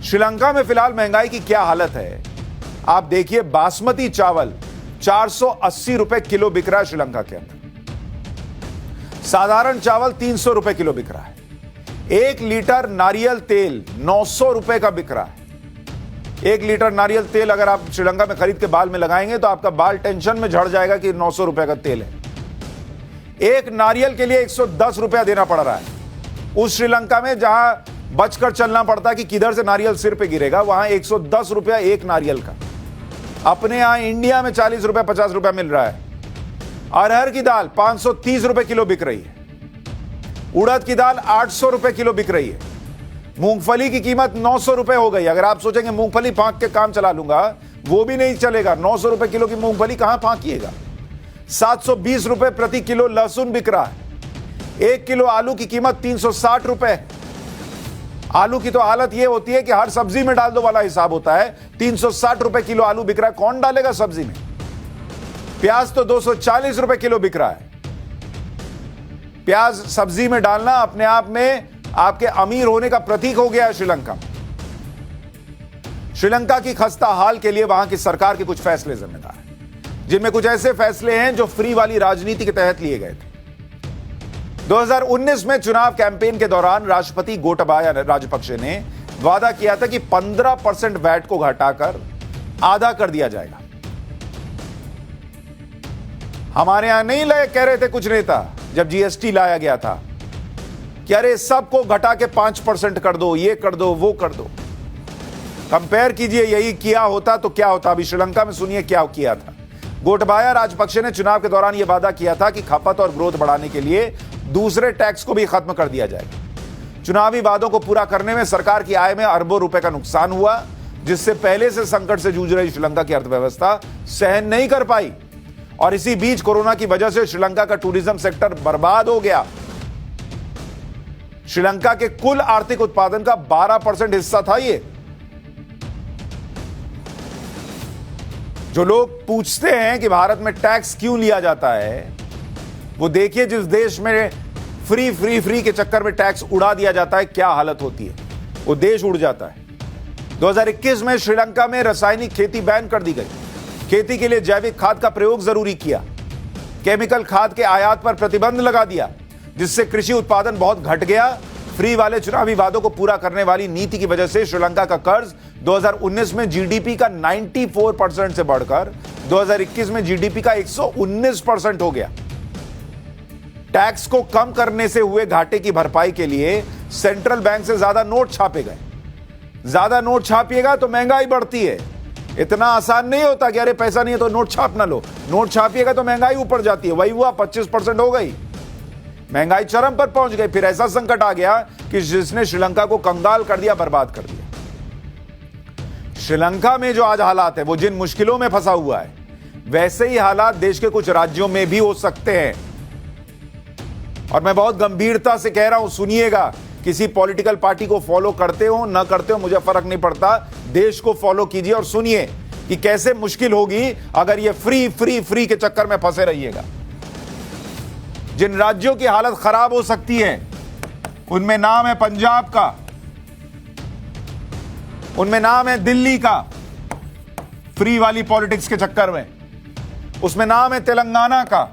श्रीलंका में फिलहाल महंगाई की क्या हालत है आप देखिए। बासमती चावल 480 रुपए किलो बिक रहा है श्रीलंका के अंदर। साधारण चावल 300 रुपए किलो बिक रहा है। 1 लीटर नारियल तेल 900 रुपए का बिक रहा है। 1 लीटर नारियल तेल अगर आप श्रीलंका में खरीद के बाल में लगाएंगे तो आपका बाल टेंशन में झड़ जाएगा कि 900 रुपए का तेल है। एक नारियल के लिए 110 रुपया देना पड़ रहा है। उस श्रीलंका में जहां बचकर चलना पड़ता है कि किधर से नारियल सिर पे गिरेगा, वहां 110 रुपया एक नारियल का। अपने यहां इंडिया में 40 रुपया 50 रुपया मिल रहा है। अरहर की दाल 530 रुपए किलो बिक रही है। उड़द की दाल 800 रुपए किलो बिक रही है। मूंगफली की कीमत 900 रुपए हो गई। अगर आप सोचेंगे मूंगफली फांक के काम चला लूंगा, वो भी नहीं चलेगा। 900 रुपए किलो की मूंगफली कहां फांकिएगा। 720 रुपए प्रति किलो लहसुन बिक रहा है। 1 किलो आलू की कीमत 360 रुपए। आलू की तो हालत यह होती है कि हर सब्जी में डाल दो वाला हिसाब होता है। 360 रुपए किलो आलू बिक रहा है, कौन डालेगा सब्जी में। प्याज तो 240 रुपए किलो बिक रहा है। प्याज सब्जी में डालना अपने आप में आपके अमीर होने का प्रतीक हो गया है श्रीलंका। श्रीलंका की खस्ता हाल के लिए वहां की सरकार के कुछ फैसले जिम्मेदार हैं, जिनमें कुछ ऐसे फैसले हैं जो फ्री वाली राजनीति के तहत लिए गए थे। 2019 में चुनाव कैंपेन के दौरान राष्ट्रपति गोटाबाया राजपक्षे ने वादा किया था कि 15% वैट को घटाकर आधा कर दिया जाएगा। हमारे यहां नहीं लगे कह रहे थे कुछ नेता जब जीएसटी लाया गया था कि अरे सबको घटा के 5% कर दो, ये कर दो, वो कर दो। कंपेयर कीजिए, यही किया होता तो क्या होता। अभी श्रीलंका में सुनिए क्या किया था। गोटाबाया राजपक्षे ने चुनाव के दौरान यह वादा किया था कि खपत और ग्रोथ बढ़ाने के लिए दूसरे टैक्स को भी खत्म कर दिया जाएगा। चुनावी वादों को पूरा करने में सरकार की आय में अरबों रुपए का नुकसान हुआ, जिससे पहले से संकट से जूझ रही श्रीलंका की अर्थव्यवस्था सहन नहीं कर पाई। और इसी बीच कोरोना की वजह से श्रीलंका का टूरिज्म सेक्टर बर्बाद हो गया। श्रीलंका के कुल आर्थिक उत्पादन का 12% हिस्सा था ये। जो लोग पूछते हैं कि भारत में टैक्स क्यों लिया जाता है, वो देखिए जिस देश में फ्री के चक्कर में टैक्स उड़ा दिया जाता है क्या हालत होती है। वो देश उड़ जाता है। 2021 में श्रीलंका में रासायनिक खेती बैन कर दी गई। खेती के लिए जैविक खाद का प्रयोग जरूरी किया। केमिकल खाद के आयात पर प्रतिबंध लगा दिया, जिससे कृषि उत्पादन बहुत घट गया। फ्री वाले चुनावी वादों को पूरा करने वाली नीति की वजह से श्रीलंका का कर्ज 2019 में जीडीपी का 94% से बढ़कर 2021 में जीडीपी का 119% हो गया। टैक्स को कम करने से हुए घाटे की भरपाई के लिए सेंट्रल बैंक से ज्यादा नोट छापे गए। ज्यादा नोट छापिएगा तो महंगाई बढ़ती है। इतना आसान नहीं होता कि अरे पैसा नहीं है तो नोट छाप ना लो। नोट छापिएगा तो महंगाई ऊपर जाती है। वही हुआ, 25% हो गई। महंगाई चरम पर पहुंच गई। फिर ऐसा संकट आ गया कि जिसने श्रीलंका को कंगाल कर दिया, बर्बाद कर दिया। श्रीलंका में जो आज हालात है, वो जिन मुश्किलों में फंसा हुआ है, वैसे ही हालात देश के कुछ राज्यों में भी हो सकते हैं। और मैं बहुत गंभीरता से कह रहा हूं, सुनिएगा। किसी पॉलिटिकल पार्टी को फॉलो करते हो ना करते हो मुझे फर्क नहीं पड़ता। देश को फॉलो कीजिए और सुनिए कि कैसे मुश्किल होगी अगर ये फ्री के चक्कर में फंसे रहिएगा। जिन राज्यों की हालत खराब हो सकती है, उनमें नाम है पंजाब का, उनमें नाम है दिल्ली का, फ्री वाली पॉलिटिक्स के चक्कर में। उसमें नाम है तेलंगाना का,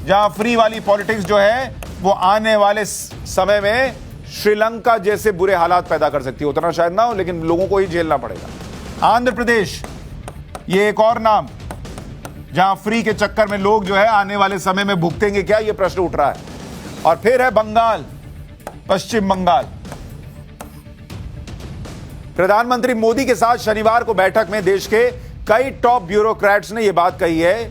जहां फ्री वाली पॉलिटिक्स जो है वो आने वाले समय में श्रीलंका जैसे बुरे हालात पैदा कर सकती है। उतना शायद ना हो, लेकिन लोगों को ही झेलना पड़ेगा। आंध्र प्रदेश, ये एक और नाम, जहां फ्री के चक्कर में लोग जो है आने वाले समय में भुगतेंगे क्या, ये प्रश्न उठ रहा है। और फिर है बंगाल, पश्चिम बंगाल। प्रधानमंत्री मोदी के साथ शनिवार को बैठक में देश के कई टॉप ब्यूरोक्रेट्स ने यह बात कही है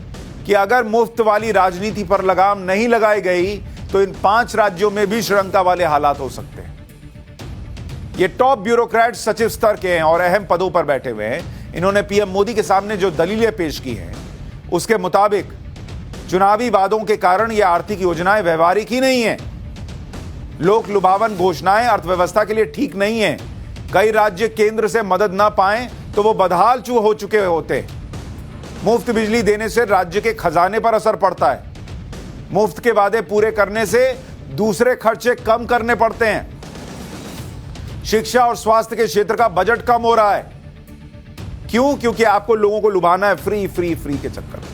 कि अगर मुफ्त वाली राजनीति पर लगाम नहीं लगाई गई तो इन 5 राज्यों में भी श्रीलंका वाले हालात हो सकते हैं। ये टॉप ब्यूरोक्रेट सचिव स्तर के हैं और अहम पदों पर बैठे हुए हैं। इन्होंने पीएम मोदी के सामने जो दलीलें पेश की हैं, उसके मुताबिक चुनावी वादों के कारण ये आर्थिक योजनाएं व्यवहारिक ही नहीं है। लोक लुभावन घोषणाएं अर्थव्यवस्था के लिए ठीक नहीं है। कई राज्य केंद्र से मदद ना पाएं तो वो बदहाल हो चुके होते। मुफ्त बिजली देने से राज्य के खजाने पर असर पड़ता है। मुफ्त के वादे पूरे करने से दूसरे खर्चे कम करने पड़ते हैं। शिक्षा और स्वास्थ्य के क्षेत्र का बजट कम हो रहा है। क्यों? क्योंकि आपको लोगों को लुभाना है फ्री फ्री फ्री के चक्कर में।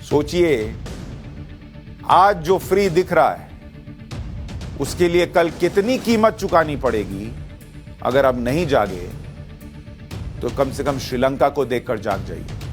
सोचिए, आज जो फ्री दिख रहा है उसके लिए कल कितनी कीमत चुकानी पड़ेगी। अगर अब नहीं जागे तो कम से कम श्रीलंका को देखकर जाग जाइए।